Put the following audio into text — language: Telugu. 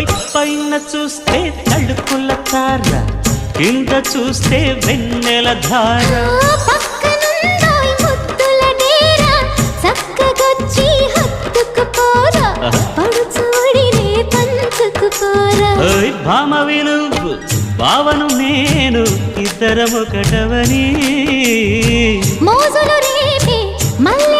పైన చూస్తే తడుపుల తార, కింద చూస్తే వెన్నెల ధార. పక్కనుందోయ్ ముద్దుల డేరా, చక్కగొచ్చి హత్తుకుపోరా, పడుచోడినే పంచుకుపోరా. భామవి నువ్వు భావను నేను, ఇద్దరమొకటవని మోజులు రేపే మల్లె